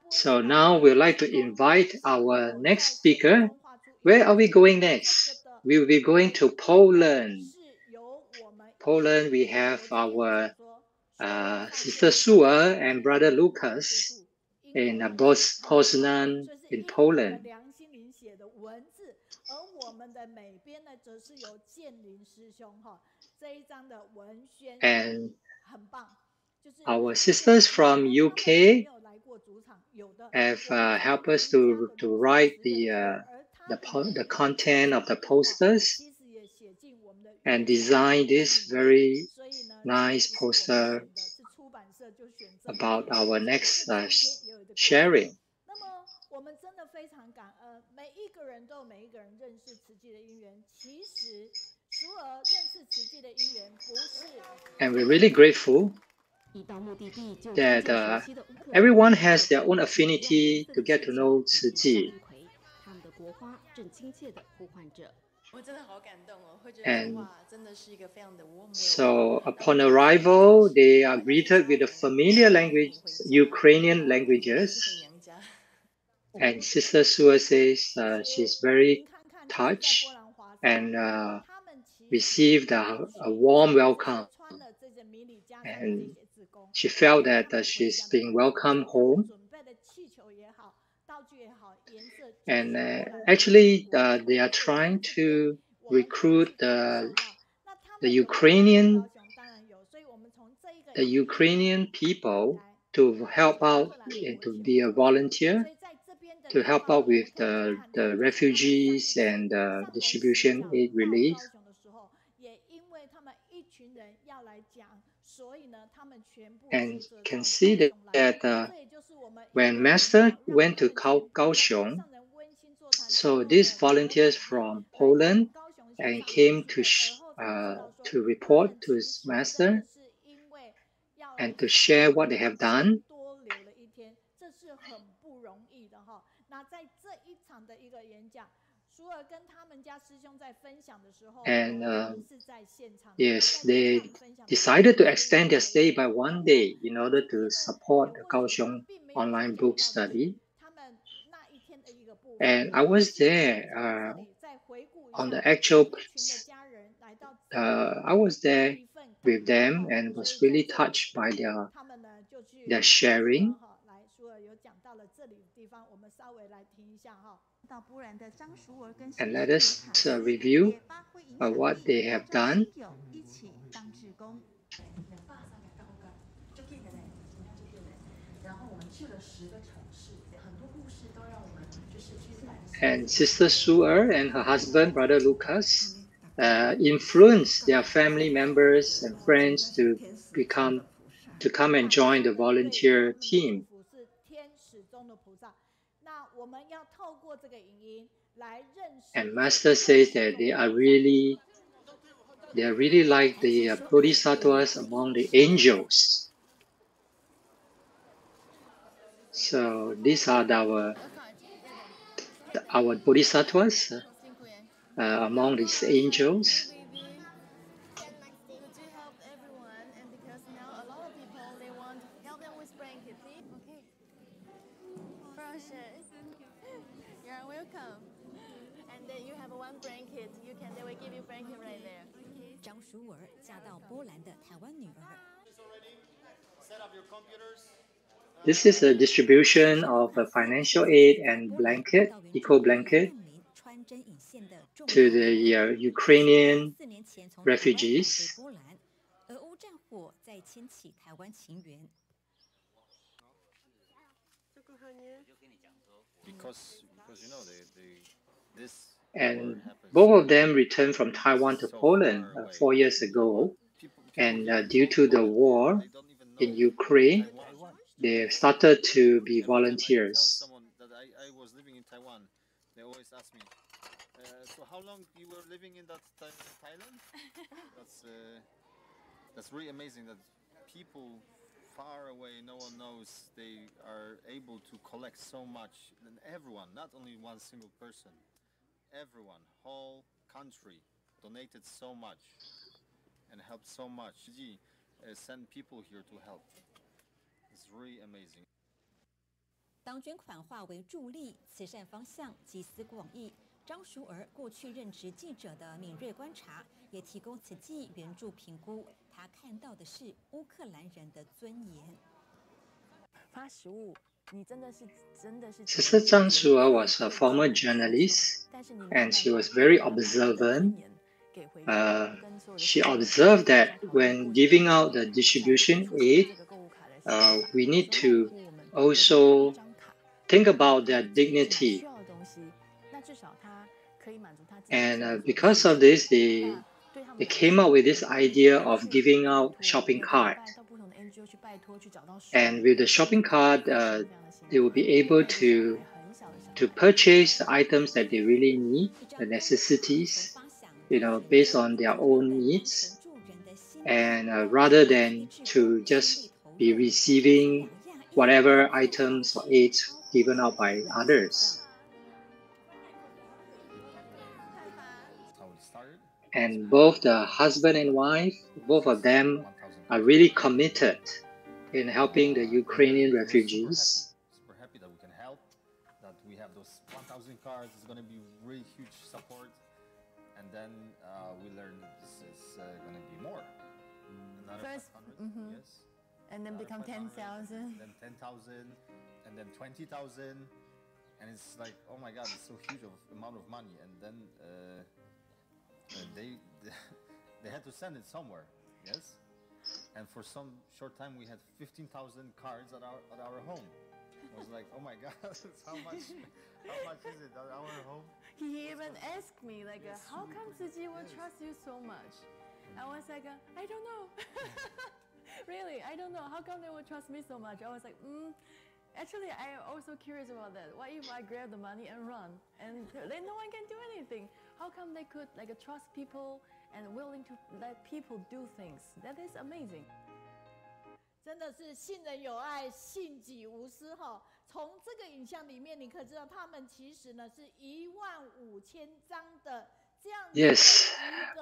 So now we'd like to invite our next speaker. Where are we going next? We will be going to Poland. Poland, we have our Sister Shuer and Brother Lucas in Poznan in Poland. And our sisters from UK have helped us to write the content of the posters and design this very nice poster about our next sharing. And we're really grateful that everyone has their own affinity to get to know Tzu Chi. And so upon arrival, they are greeted with the familiar language, Ukrainian languages. And Sister Shuer says she's very touched and received a warm welcome. And she felt that she's being welcomed home. And actually, they are trying to recruit the Ukrainian people to help out and to be a volunteer, to help out with the refugees and distribution aid relief. And can see that when Master went to Kaohsiung, so these volunteers from Poland and came to report to his Master and to share what they have done. And yes, they decided to extend their stay by 1 day in order to support the Kaohsiung online book study. And I was there on the actual I was there with them and was really touched by their sharing. And let us review what they have done. And Sister Shuer and her husband, Brother Lucas, influenced their family members and friends to come and join the volunteer team. And Master says that they are really like the bodhisattvas among the angels. So these are our bodhisattvas among these angels. Zhang Shuer 嫁到波兰的台湾女儿。 This is a distribution of a financial aid and blanket, eco blanket, to the Ukrainian refugees. Because you know this. And both of them returned from Taiwan to Poland 4 years ago. And due to the war in Ukraine, they started to be volunteers. Someone that I was living in Taiwan, they always ask me, so how long you were living in that Thailand? That's really amazing that people far away, no one knows, they are able to collect so much. And everyone, not only one single person, everyone, whole country donated so much and helped so much. Send people here to help. It's really amazing. 当捐款化为助力、慈善方向，集思广益。张淑儿过去任职记者的敏锐观察，也提供此季援助评估。他看到的是乌克兰人的尊严。发食物，你真的是。Sister Zhang Shuer was a former journalist, and she was very observant. She observed that when giving out the distribution aid, we need to also think about their dignity. And because of this, they came up with this idea of giving out shopping card. And with the shopping card, they will be able to purchase the items that they really need, the necessities, based on their own needs, and rather than to just be receiving whatever items or aids given out by others. And both the husband and wife, both of them are really committed in helping the Ukrainian refugees. Super happy that we can help, that we have those 1,000 cards. It's going to be really huge support. And then we learned that this is going to be more. First, 500, yes. And then become 10,000. Then 10,000, and then 20,000. And it's like, oh my God, it's so huge of amount of money. And then they had to send it somewhere, yes. And for some short time, we had 15,000 cards at our home. I was like, oh my God, how much is it at our home? He even asked me, like, how come Ziji will trust you so much? I was like, I don't know. Really, I don't know. How come they will trust me so much? I was like, actually, I am also curious about that. What if I grab the money and run? And then no one can do anything. How come they could trust people and willing to let people do things? That is amazing. 真的是信人有爱，信己无私哈。从这个影像里面，你可以知道他们其实呢是15000张的这样。Yes,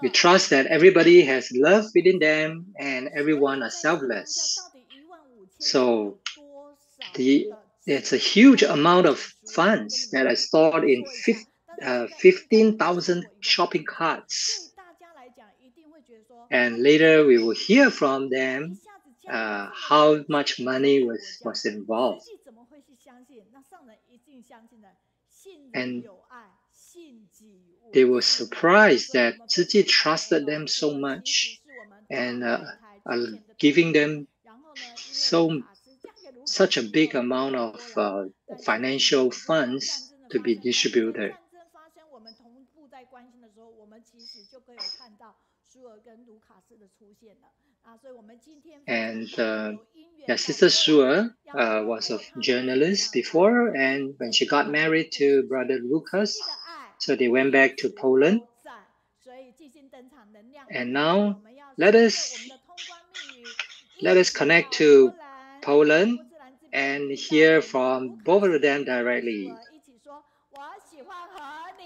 we trust that everybody has love within them and everyone are selfless. So it's a huge amount of funds that are stored in 15,000 shopping carts. And later we will hear from them how much money was involved. And they were surprised that Zhi Ji trusted them so much and giving them such a big amount of financial funds to be distributed. And Sister Shuer was a journalist before, and when she got married to Brother Lucas, so they went back to Poland. And now let us connect to Poland and hear from both of them directly.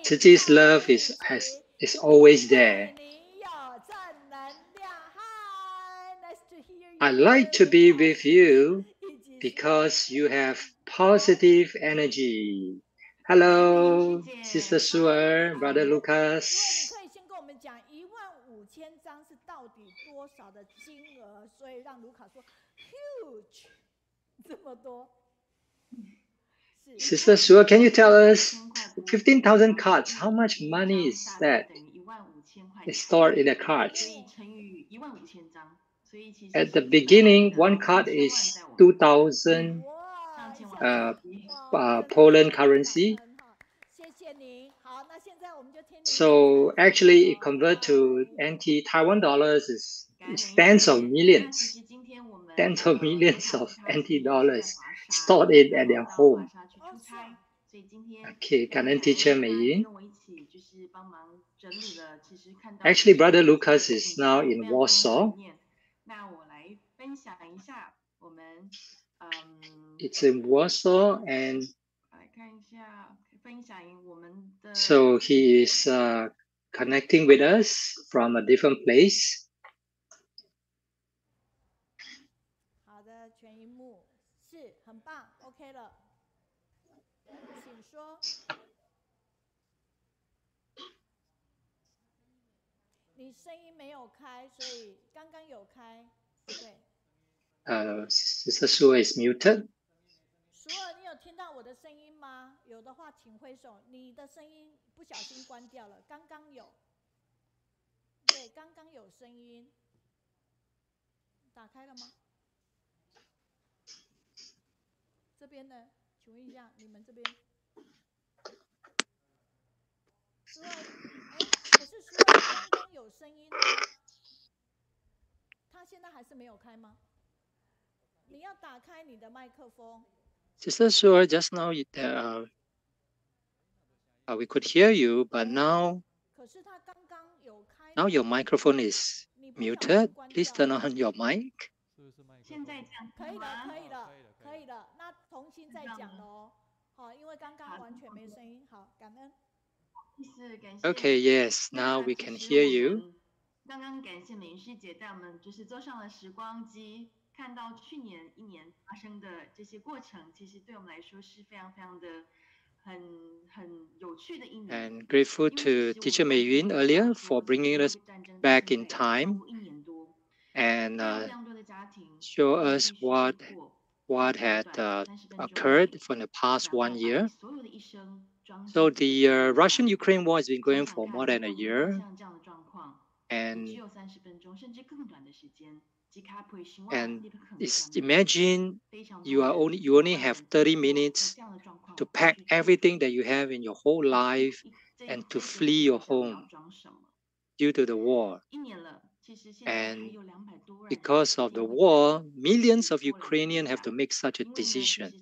Zhi Ji's love is always there. I like to be with you because you have positive energy. Hello, Sister Shuer, Brother Lucas. 这么多。Sister Shuer, can you tell us 15,000 cards? How much money is that? It's stored in the cards. At the beginning, one card is 2,000 Poland currency. So actually, it convert to NT Taiwan dollars is tens of millions of NT dollars stored at their home. Okay, 感恩 Teacher Mei. Actually, Brother Lucas is now in Warsaw. It's in Warsaw, and so he is connecting with us from a different place. 是很棒，OK 了，请说。你声音没有开，所以刚刚有开，对。Sister Shuer is muted. 舒尔，你有听到我的声音吗？有的话，请挥手。你的声音不小心关掉了，刚刚有。对，刚刚有声音。打开了吗？这边呢？请问一下，你们这边？舒尔，可是舒尔刚刚有声音啊，他现在还是没有开吗？你要打开你的麦克风。Sister Shuer, just now we could hear you, but now 可是他刚刚有开。now your microphone is muted. Please turn on your mic. 现在这样可以了，可以了，了，可以了。那重新再讲喽。好，因为刚刚完全没声音。好，感恩。感谢。Okay, yes, now we can hear you. 刚刚感谢美云师姐带我们就是坐上了时光机，看到去年一年发生的这些过程，其实对我们来说是非常非常的很有趣的一年。And grateful to Teacher Mei Yun earlier for bringing us back in time and show us what had occurred from the past 1 year. So the Russian-Ukraine war has been going for more than a year, and imagine you only have 30 minutes to pack everything that you have in your whole life and to flee your home due to the war. And because of the war, millions of Ukrainians have to make such a decision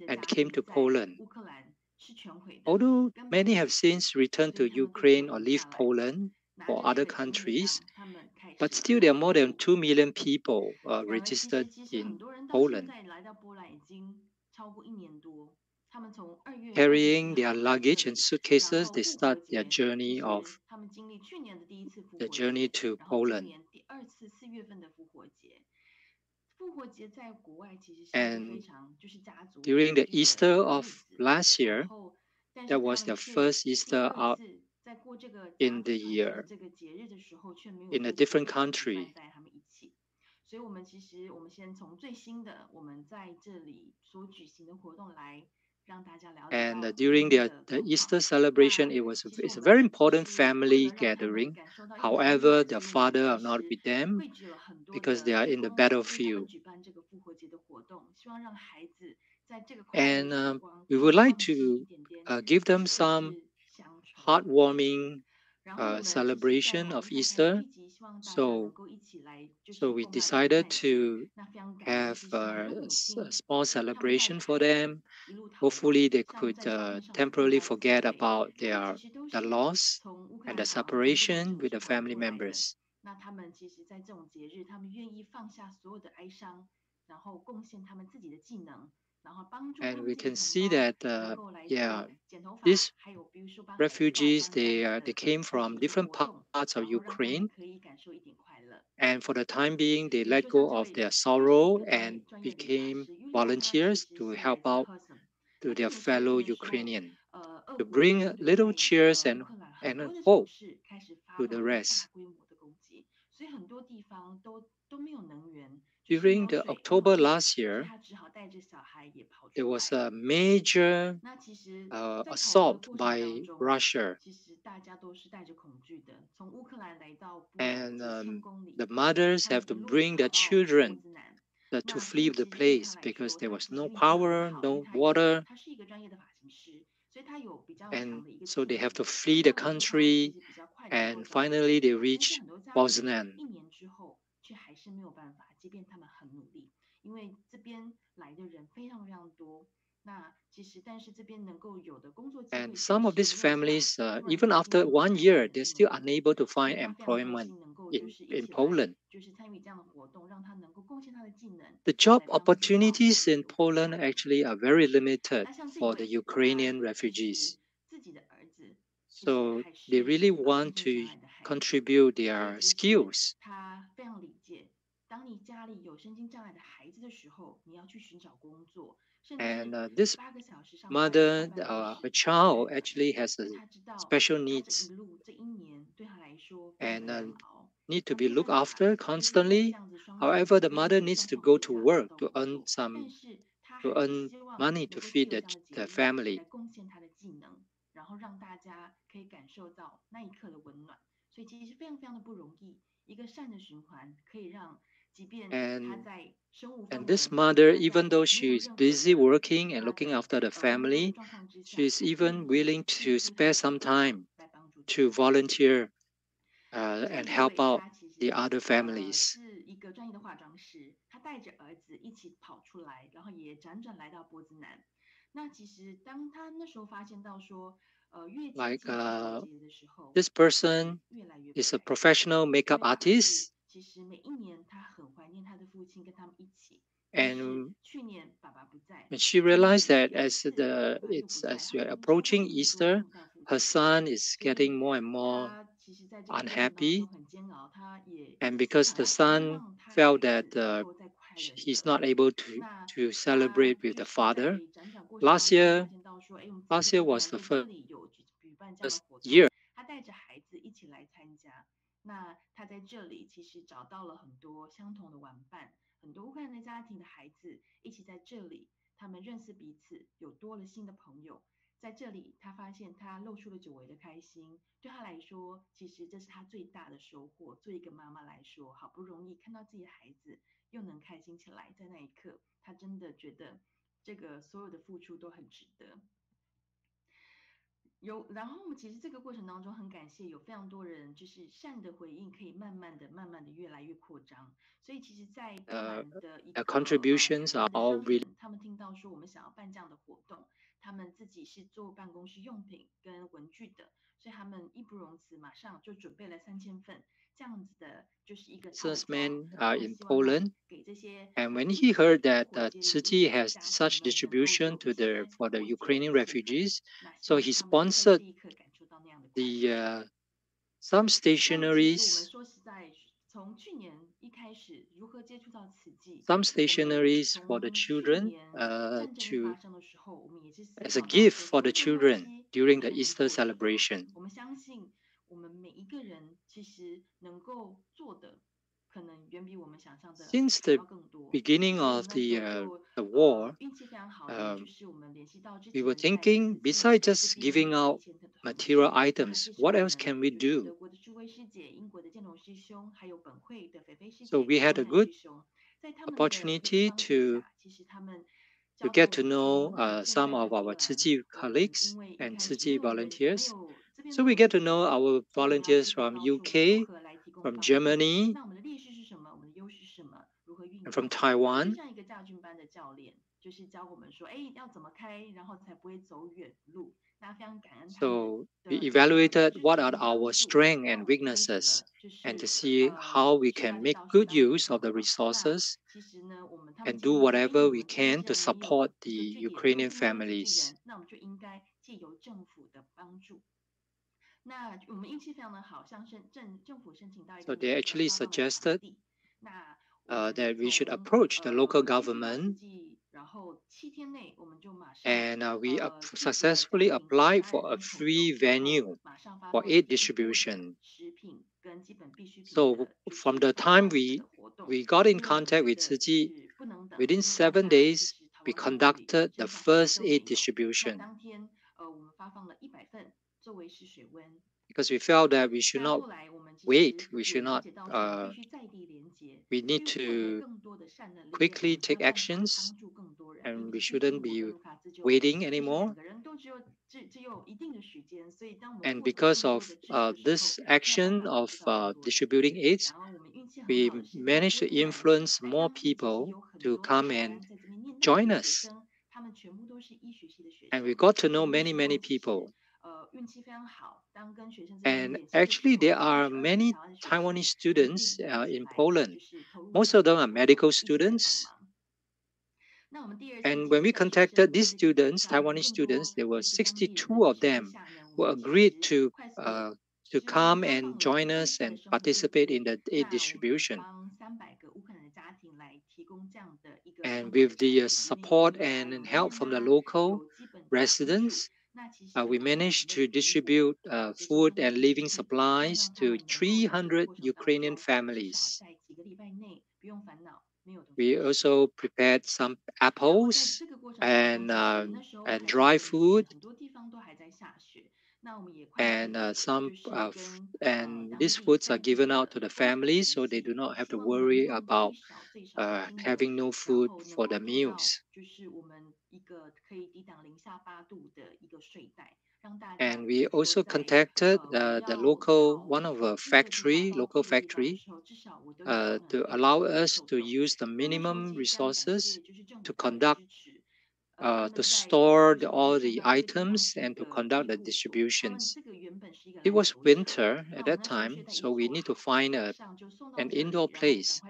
and came to Poland. Although many have since returned to Ukraine or leave Poland for other countries, but still there are more than 2 million people registered in Poland. Carrying their luggage and suitcases, they start their journey to Poland. And during the Easter of last year, that was their first Easter out in the year in a different country. 所以我们先从最新的我们在这里所举行的活动来让大家了解。And during the Easter celebration, it's a very important family gathering. However, their father are not with them because they are in the battlefield. And we would like to give them some heartwarming celebration of Easter. So we decided to have a small celebration for them. Hopefully, they could temporarily forget about their loss and the separation with the family members. 那他们其实在这种节日，他们愿意放下所有的哀伤，然后贡献他们自己的技能，然后帮助他 And 们 we 自己 can 同 see 胞 that 能够来 yeah, 做剪头发， these 还有比如说帮孩子报 refugees 关这样 they 的 came from 特殊的 different 活动， parts of 然后让他们 Ukraine. 可以感受一点快乐。 And for the time being, they 比如 let 说像 go 这 of 位 their 家里 sorrow 的 and 专业理发 became 师 Yulia， 她其 volunteers 实 to 是来 help 自 out Poznan。 to 那 their 今年秋 fellow 天的时候， Ukrainian 俄 to 国 bring 军队 little 在 cheers 乌克兰 and 很多的 hope 城市开始发 to 动 the 了 rest. 大规模的攻击，所以很多地方都没有能源，就是没 During 有 the 水，没有 October 电， last 所以 year, 他只好带着小孩也跑 there 出 was 来。 a major 那其实，在跑的 assault 过程当 by 中， Russia. 其实大家都是带着恐惧的。从乌克兰来到波兰 And 几千公里， the mothers 他们 have to 一路 bring 跑 their 到 children 波兹南。 to 那 flee 其 the 实对于他 place 来 because 说， there 他 was 其实 no 运气很 power, 好，因为 no 他 water, 他是一个专业的发型师，所以他有比较 and 长的一个 so 体 they have 力， to 这 flee 样 the 的话，其 country. 实比较快能够 And 找到 finally, they 但是 reached 很多家庭 Poznan. 一年之后，却还是没有办法，即便他们很努力，因为这边来的人非常非常多。那其实，但是这边能够有的工作机会， And 其实 some of 没 these 有像 families, 突然 even 之 after 间 1 派来 year, 的 they're 这么 still 多。 unable to 所 find 以他非常开 employment 心能够 in 就是一起来 Poland. 就是参与这样的活动，让他能够贡献他的技能， The 然后 job 来帮助到 opportunities 波 in 兰的 Poland 家庭。 actually are very limited 那像这 for the 位，他 Ukrainian 其 refugees. 实自己的儿子，其实 So 还 they 是 really 天 want 赋 to 障碍的孩子， contribute 所以 their 其实 skills. 他非常理解。And this mother, her child actually has a special needs and need to be looked after constantly. However, the mother needs to go to work to earn money to feed the family. ，and and this mother, even though she is busy working and looking after the family, she is even willing to spare some time to volunteer and help out the other families. ，like this person is a professional makeup artist, and when she realized that as we are approaching Easter, her son is getting more and more unhappy, and because the son felt that he's not able to celebrate with the father. Last year, last year was the first year. 呃 their contributions are all really ，businessmen in Poland. And when he heard that Tzu has such distribution for the Ukrainian refugees, so he sponsored the some stationaries, for the children to as a gift for the children during the Easter celebration. Since the beginning of the war, um, we were thinking, besides just giving out material items, what else can we do? So we had a good opportunity to get to know some of our Tzu colleagues and Tzu volunteers. So we get to know our volunteers from UK, from Germany, and from Taiwan. So we evaluated what are our strengths and weaknesses and to see how we can make good use of the resources and do whatever we can to support the Ukrainian families. So they actually suggested that we should approach the local government, and we successfully applied for a free venue for aid distribution. So from the time we got in contact with Tzu, within 7 days, we conducted the first aid distribution because we felt that we should not wait. We should not. We need to quickly take actions, and we shouldn't be waiting anymore. And because of this action of distributing aids, we managed to influence more people to come and join us. And we got to know many, many people. And actually, there are many Taiwanese students in Poland. Most of them are medical students. And when we contacted these students, Taiwanese students, there were 62 of them who agreed to come and join us and participate in the aid distribution. And with the support and help from the local residents, we managed to distribute food and living supplies to 300 Ukrainian families. We also prepared some apples and dry food and and these foods are given out to the families so they do not have to worry about having no food for the meals. And we also contacted the local factory, to allow us to use the minimum resources to to store all the items and to conduct the distributions. It was winter at that time, so we need to find an indoor place.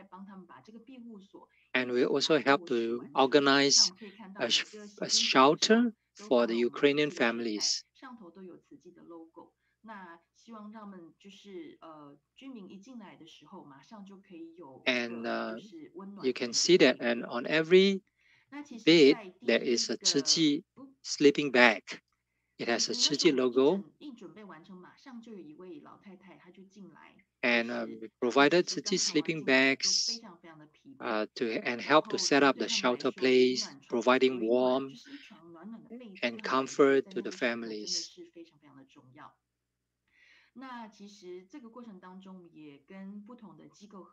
And we also helped to organize a shelter for the Ukrainian families. And you can see that, and on every bed there is a 慈济 sleeping bag. It has a 慈济 logo. And we provided 慈济 sleeping bags and help to set up the shelter place, providing warmth and comfort to the families.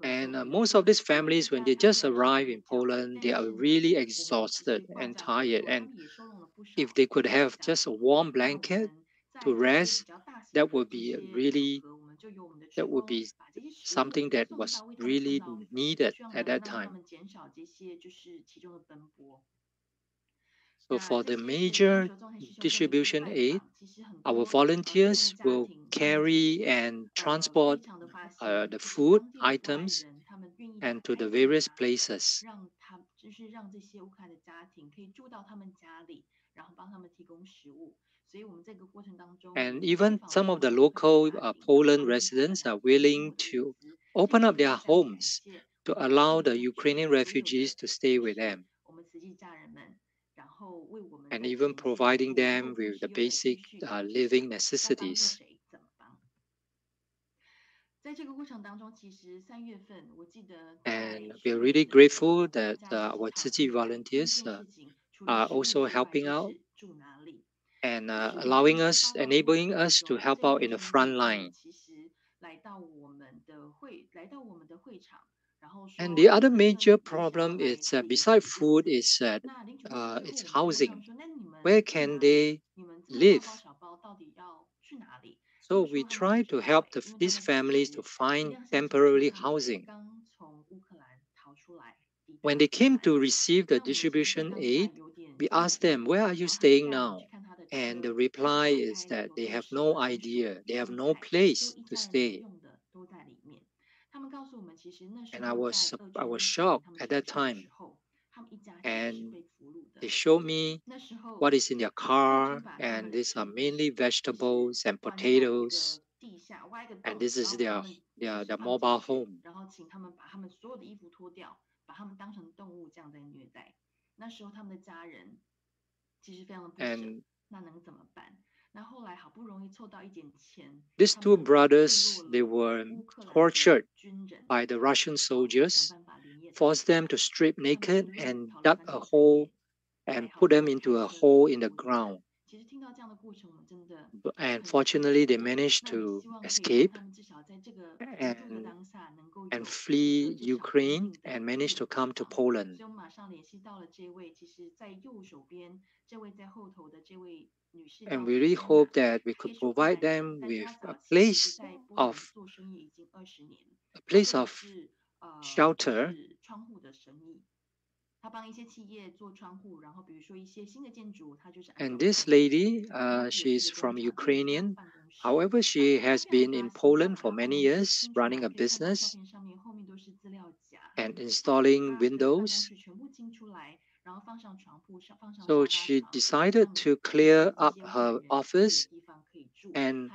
And most of these families, when they just arrive in Poland, they are really exhausted and tired. And if they could have just a warm blanket to rest, that would be something that was really needed at that time. So for the major distribution aid, our volunteers will carry and transport the food items and to the various places. And even some of the local Poland residents are willing to open up their homes to allow the Ukrainian refugees to stay with them, and even providing them with the basic living necessities. And we're really grateful that our 慈济 volunteers are also helping out and enabling us to help out in the front line. And the other major problem is besides food is it's housing. Where can they live? So we try to help these families to find temporary housing. When they came to receive the distribution aid, we asked them, "Where are you staying now?" And the reply is that they have no idea, they have no place to stay. And I was shocked at that time. And they showed me what is in their car, and these are mainly vegetables and potatoes. And this is their mobile home. And these two brothers, they were tortured by the Russian soldiers, forced them to strip naked and dug a hole and put them into a hole in the ground. And fortunately, they managed to escape and, and flee Ukraine and managed to come to Poland. And we really hope that we could provide them with a place of shelter. And this lady, she's from Ukrainian. However, she has been in Poland for many years, running a business and installing windows. So she decided to clear up her office and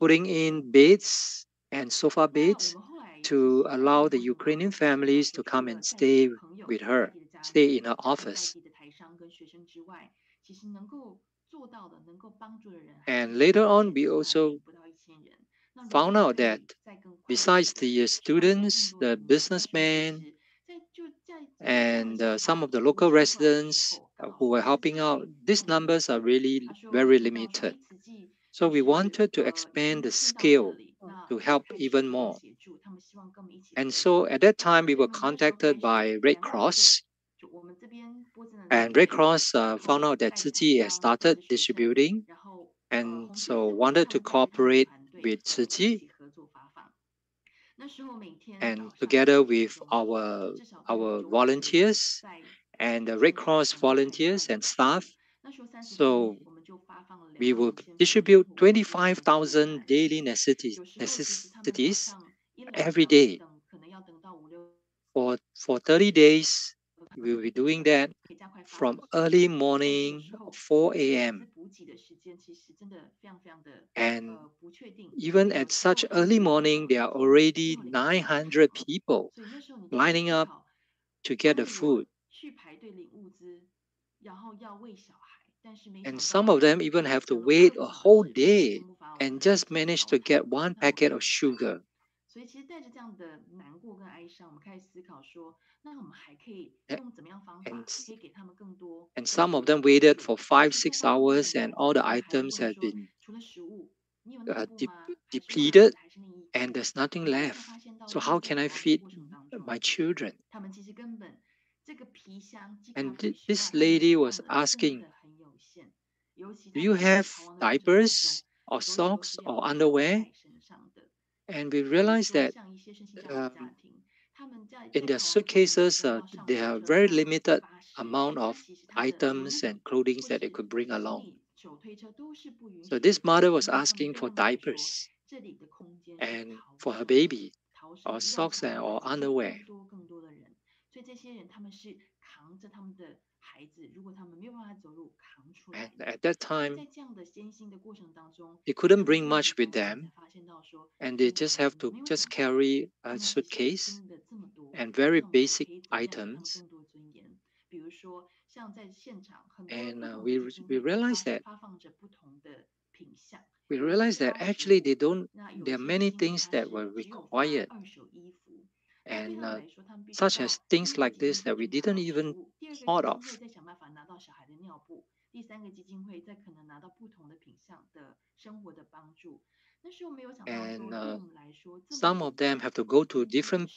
putting in beds and sofa beds to allow the Ukrainian families to come and stay with her, stay in her office. And later on, we also found out that besides the students, the businessmen, and some of the local residents who were helping out, these numbers are really very limited. So we wanted to expand the scale to help even more. And so at that time, we were contacted by Red Cross. And Red Cross found out that Tzu Chi has started distributing and so wanted to cooperate with Tzu Chi and together with our volunteers and the Red Cross volunteers and staff. So we will distribute 25,000 daily necessities every day. For 30 days, we will be doing that from early morning, 4 a.m. And even at such early morning, there are already 900 people lining up to get the food. And some of them even have to wait a whole day and just manage to get one packet of sugar. And, and some of them waited for 5-6 hours, and all the items have been depleted, and there's nothing left. So how can I feed my children? And this lady was asking, do you have diapers or socks or underwear? And we realized that in their suitcases, they have very limited amount of items and clothing that they could bring along. So this mother was asking for diapers and for her baby, or socks or underwear. And at that time, they couldn't bring much with them, and they just have to just carry a suitcase and very basic items. And we realized that actually there are many things that were required, and such as things like this that we didn't even thought of. And some of them have to go to different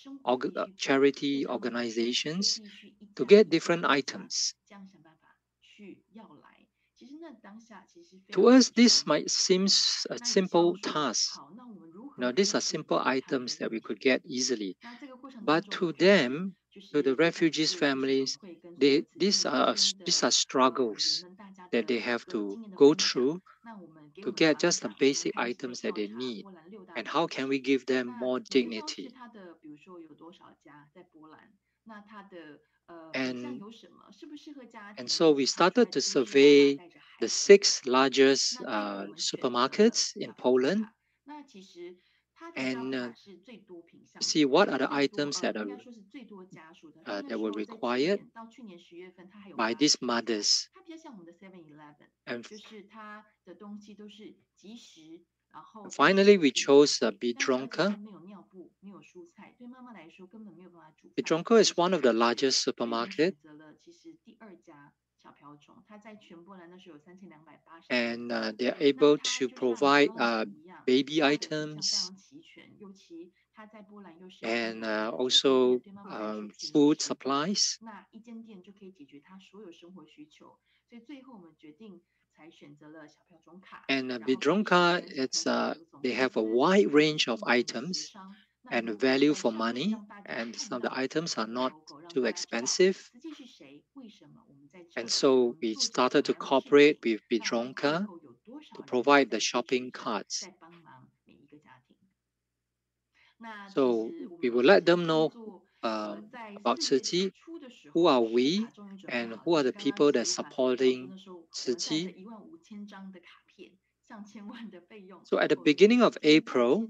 charity organizations to get different items. To us, this might seem a simple task. Now, these are simple items that we could get easily. But to them, to the refugees' families, these are struggles that they have to go through to get just the basic items that they need. And how can we give them more dignity? And, and so we started to survey the 6 largest supermarkets in Poland and see what are the items that were required by these mothers. And finally, we chose Bidronka. Bidronka is one of the largest supermarkets, and they are able to provide baby items and also food supplies. And Bidronka, they have a wide range of items and value for money, and some of the items are not too expensive. And so we started to cooperate with Bidronka to provide the shopping carts. So we will let them know about Tzu Chi, who are we, and who are the people that are supporting Tzu Chi. So at the beginning of April,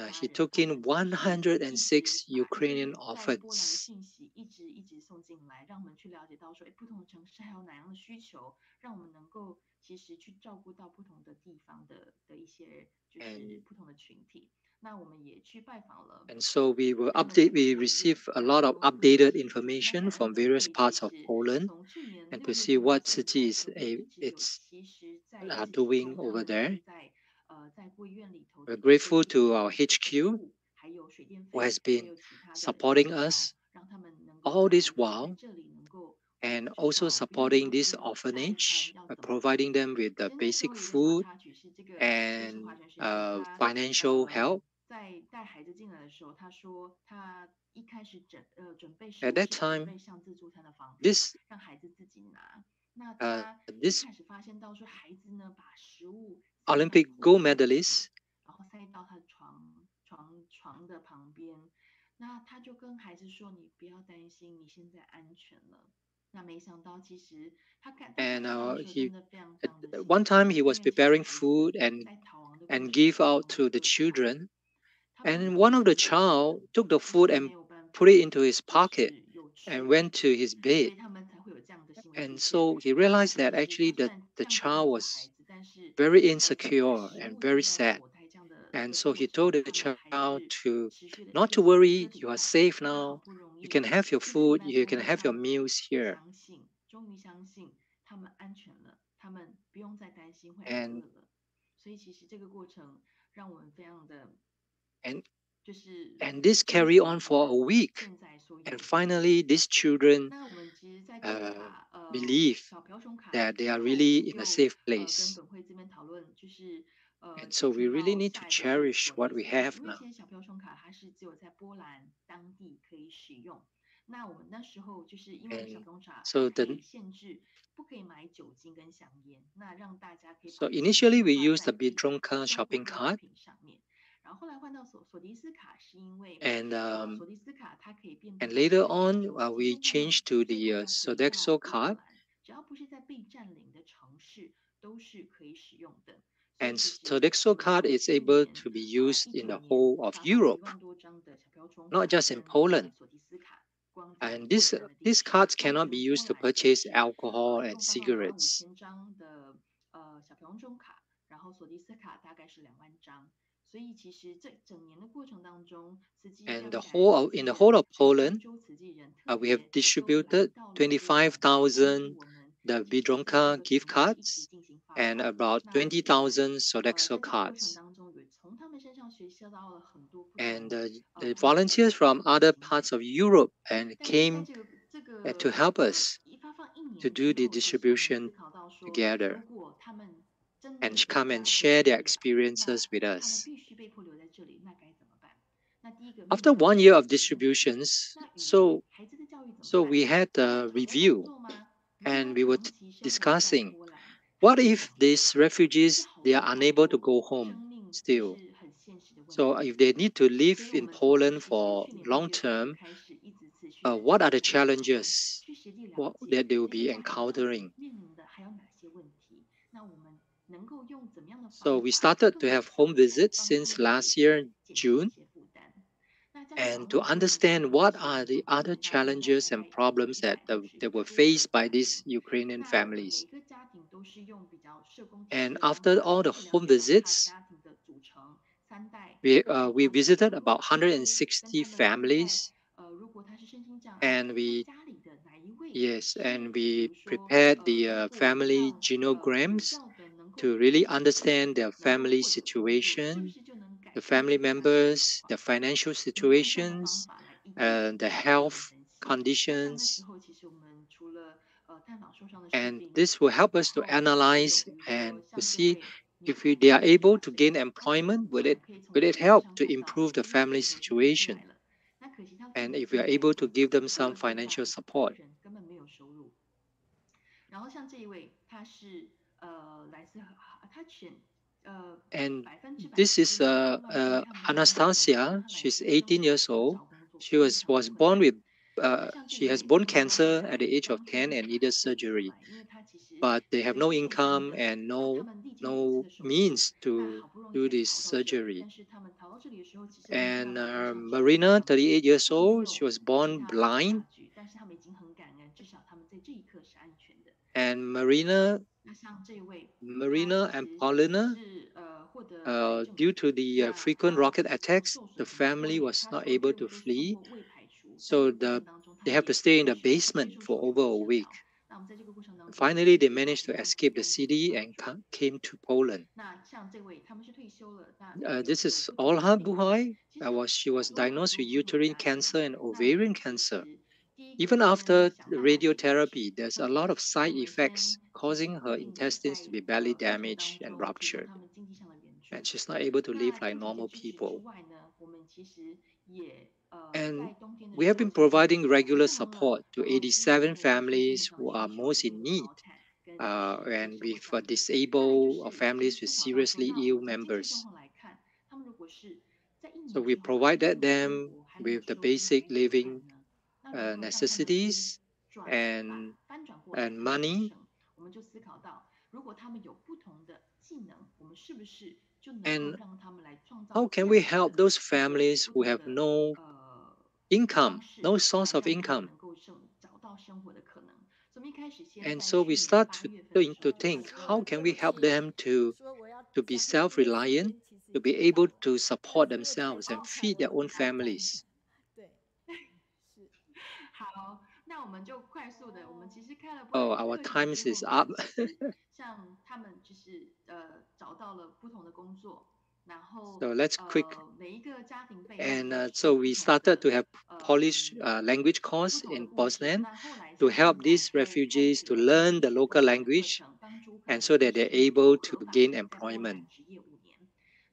he took in 106 Ukrainian orphans. And And so we receive a lot of updated information from various parts of Poland and to see what city it's doing over there. We're grateful to our HQ who has been supporting us all this while and also supporting this orphanage by providing them with the basic food and financial help. At that time, this this Olympic gold medalist and he one time he was preparing food and give out to the children, and one of the child took the food and put it into his pocket and went to his bed. And so he realized that actually the child was very insecure and very sad. And so he told the child to not to worry, you are safe now. You can have your food, you can have your meals here. And and and this carry on for a week. And finally, these children uh, believe that they are really in a safe place. And so we really need to cherish what we have now. And so so initially we used the Bidronka shopping cart, and and later on we changed to the Sodexo card. And Sodexo card is able to be used in the whole of Europe, not just in Poland. And these cards cannot be used to purchase alcohol and cigarettes. And in the whole of Poland, we have distributed 25,000 the Bidronka gift cards and about 20,000 Sodexo cards. And the volunteers from other parts of Europe and came to help us to do the distribution together and come and share their experiences with us. After 1 year of distributions, so we had a review and we were discussing what if these refugees they are unable to go home still. So if they need to live in Poland for long term, what are the challenges that they will be encountering? So we started to have home visits since last year, June, and to understand what are the other challenges and problems that were faced by these Ukrainian families. And after all the home visits, we visited about 160 families, and we prepared the family genograms to really understand their family situation, the family members, the financial situations, the health conditions, and this will help us to analyze and to see if they are able to gain employment, will it help to improve the family situation? And if we are able to give them some financial support. And this is Anastasia. She's 18 years old. She was born with she has bone cancer at the age of 10 and needed surgery, but they have no income and no means to do this surgery. And Marina, 38 years old, she was born blind And Marina and Paulina, due to the frequent rocket attacks, the family was not able to flee, so they have to stay in the basement for over a week. Finally, they managed to escape the city and came to Poland. This is Olha Buhai. She was diagnosed with uterine cancer and ovarian cancer. Even after the radiotherapy, there's a lot of side effects causing her intestines to be badly damaged and ruptured. And she's not able to live like normal people. And we have been providing regular support to 87 families who are most in need, and with disabled or families with seriously ill members. So we provided them with the basic living necessities and money. And how can we help those families who have no income, no source of income? And so we start to think, how can we help them to be self-reliant, to be able to support themselves and feed their own families? 好，那我们就快速的，我们其实开了不 Oh, 然 our 这个 times 节 is 目 up. 其实像他们就是找到了不同的工作，然后 So let's quick. 每一个家庭背后 And 都是 so 不 we 同 started 的 to have Polish language 不 course 同的 in 故事。 Poznan 那后来 to 像现 help 在 these 开 refugees 启 to 了 learn the 就是 local 关怀的课 language 程，帮助 and 客 so 人 that 学 they're 习 able 如 to 何把 gain 在波兰 employment. 职业5年。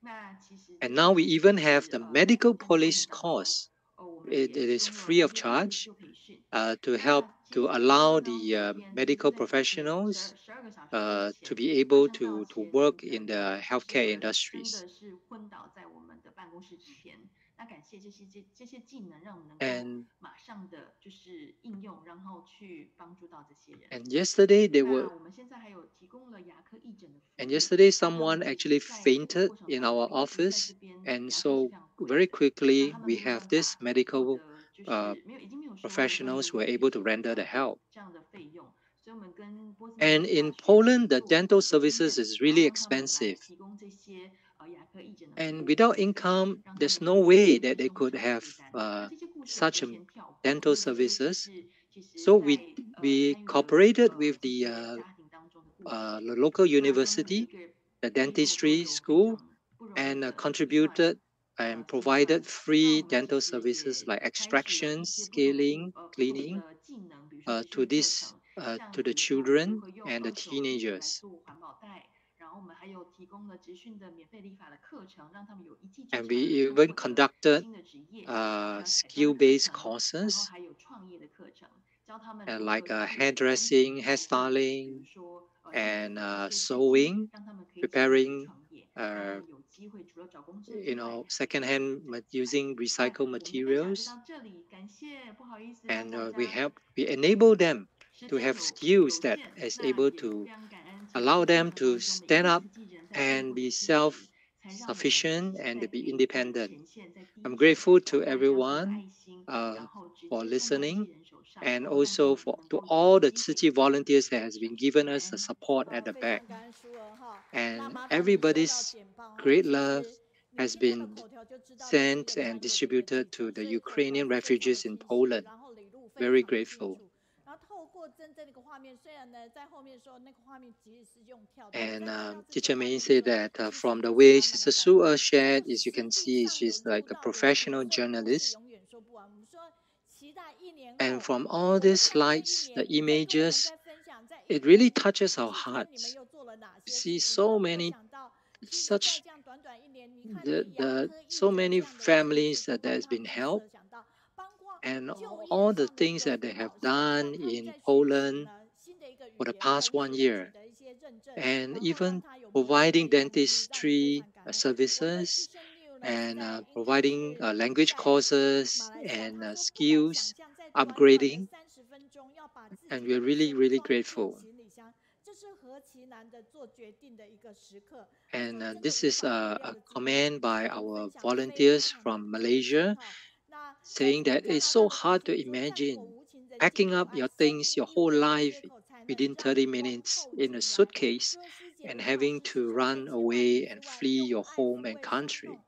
那其实 And 这 now 个 we 其实 even 就 have 是 the 在 medical 这个节目 police 当中， course. 我们 It 也 is 提供 free 了 of 1个月的 charge 就培训。 to 那 help 其 to 实这个节 allow 目当 the 中，每天其实 medical 在这边 professionals 12个小时的 to 前 be 发 able 生到 to 前 work 的 in 有 the 就是 healthcare 有人真 industries. 的是昏倒在我们的办公室几天。那感谢这些技能，让我们能够 And 马上的就是应用，然后去帮助到这些人。 and yesterday they 那 were 我们现在还有提供了牙科义诊的服 and 务， yesterday 让他 someone 们 actually 在这个 fainted 过程 in 当 our 中，因为其实在这 office. 边 And 牙科是 so 非常贵 very 的，那 quickly 他们 we 没有 have 办 this 法获 medical 得，就是已经没有收入任 professionals 何 who are 的 able 医 to 诊 render the 的 help. 这样的费用，所以我们跟波茨 And 南大 in 学 Poland, the 合作，我 dental 们的医 services 院， is 然后 really 让他们来 expensive. 提供这些牙科义诊的服 And 务， without 并且 income, 让他 there's 们 no 有 way 一些 that they 生活 could 上的 have 负担。那这些故事我 such 就 a 先跳过，因 dental 为这些其 services. 实其实 So 在 we 参与了 cooperated with 这 the 些家庭当中的故事。 the local 那他们这 university, 个 the 背后都 dentistry 有非 school, 常不容易 and 的一段 contributed and 阶 provided 段。那 free 我们其 dental 实 services 也 like 开启了一 extraction, 些不同 scaling, 不同 cleaning 的技能，比如说培 to 训课 this 程， 像 to the 比如说如 children 何用 and the 二手衣服来 teenagers. 做环保袋。然后我们还有提供了职训的免费理发的课程，让他们有一技之 And 长， we 能够 even 获得 conducted 新的职业，还有彩妆的课 skill-based 程，然后 courses 还有创业的课程，教他们如何 like 开始专 hairdressing, 精做过，比如 hairstyling, 说积累 and 一些资金， sewing, 让他们可以开始 preparing 创业，让他们有机会除了找工作之外， secondhand using 那 recycled 我们的分享就 materials. 到这里，感谢，不好意思让 And 大 we 家 enable them 时 to 间 have 有 skills that 限， is 那 able 也 to 非常感恩其实 allow 波茨 them 南 to 当中每一 stand 位 up 慈济人在背 and 后的 be 支持，才让我们其 self-sufficient 实 and 在 be 可以在 independent. 前线，在第一 I'm 线 grateful 找 to 到良苦的 everyone 爱心，然后直 for 接送到这些 listening 人手上， and 让他们 also 能 to 够有 all the 机会 Tzu volunteers that 分 has been 享， given 感 us the 恩。 support at the 非 back. 常感恩舒儿哈。那 And 麻烦您说到 everybody's 简报哈， great 其 love 实你 has 今天的 been 口条就知道这是一 sent 个专 and 业的一个技 distributed 巧， to the 所以口条 Ukrainian 非常的 refugees in 清晰， Poland. 然后理路非 Very 常的清 grateful. 楚。然后透过真正那个画面，虽然呢在后面说那个画面其实是用跳的，你 And 在看到这些 Teacher 画 May 面的 said 时候， that 其实 from 都 the 是 way 满满 Sister 的感 Sue 动。 shared, 就 as you 实 can 际 see, 上有 she's 录 like a 到有声， professional 所以故事 journalist. 永远说不完。我们说期待1年 And 后， from 我 all 们 these 看这一 slides, the 年，你再跟我们 images, 再分享，在1 it really 年 touches our 之前你们 hearts. 又做了哪些事 See 情？ so 有没有 many 想到，其实在 such 这样短短1年，你看连牙科义 so 诊这 many 样的一件事 families 都 that 帮 has 他 been 们 helped 设想到，包括 and 就业 all the 上的一 things 个 that they 辅 have 导，甚至 done 让他们 in 在学习 Poland 呢新的一个 for 语 the 言， past 同 one 时呢取 year, 得一些认证， and 然后让 even 他有明确的 providing 一个能力，让我们非 dentistry 常感恩。我们的资 services 深六呢是 and 在应该 providing 是 language 在 courses 马来西亚， and 他说不敢想 skills 象在短短的 upgrading. 30分钟要把自 And 己 we're 的一 really, 生 really 装进 grateful. 行李箱，这是何其难的做决定的一个时刻。我 And 说真的 this 无 is 法预料 a 的滋味， comment 但 by 是我们 our 分享非 volunteers 常的 from 真心 Malaysia 哈。那再 saying 次的 that 加 it's 拿大 so 的 hard 感 to 触说，战火 imagine 无情人 packing up your things, your whole life within 30 minutes in a suitcase and having to run away and flee your home and country.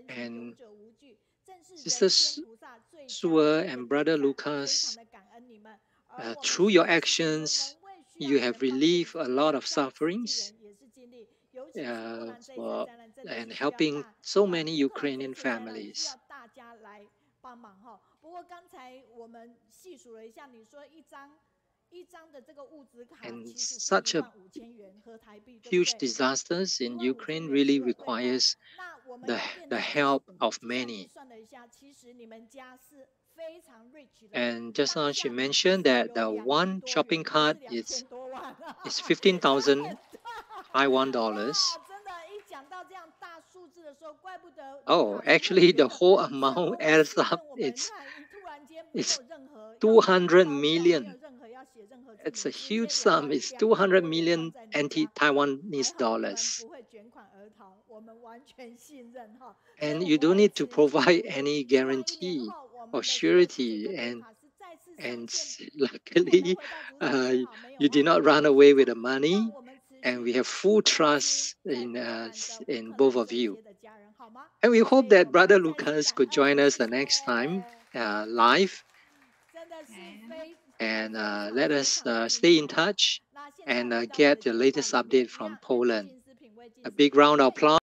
And Sister Shuer and Brother Lucas, through your actions, you have relieved a lot of sufferings and helping so many Ukrainian families. And such a huge disasters in Ukraine really requires the help of many. And just now she mentioned that the one shopping cart is 15,000 Taiwan dollars. Oh, actually, the whole amount adds up. It's 200 million. It's a huge sum. It's 200 million anti-Taiwanese dollars. And you don't need to provide any guarantee or surety. And luckily, you did not run away with the money. And we have full trust in both of you. And we hope that Brother Lucas could join us the next time live. And let us stay in touch and get the latest update from Poland. A big round of applause.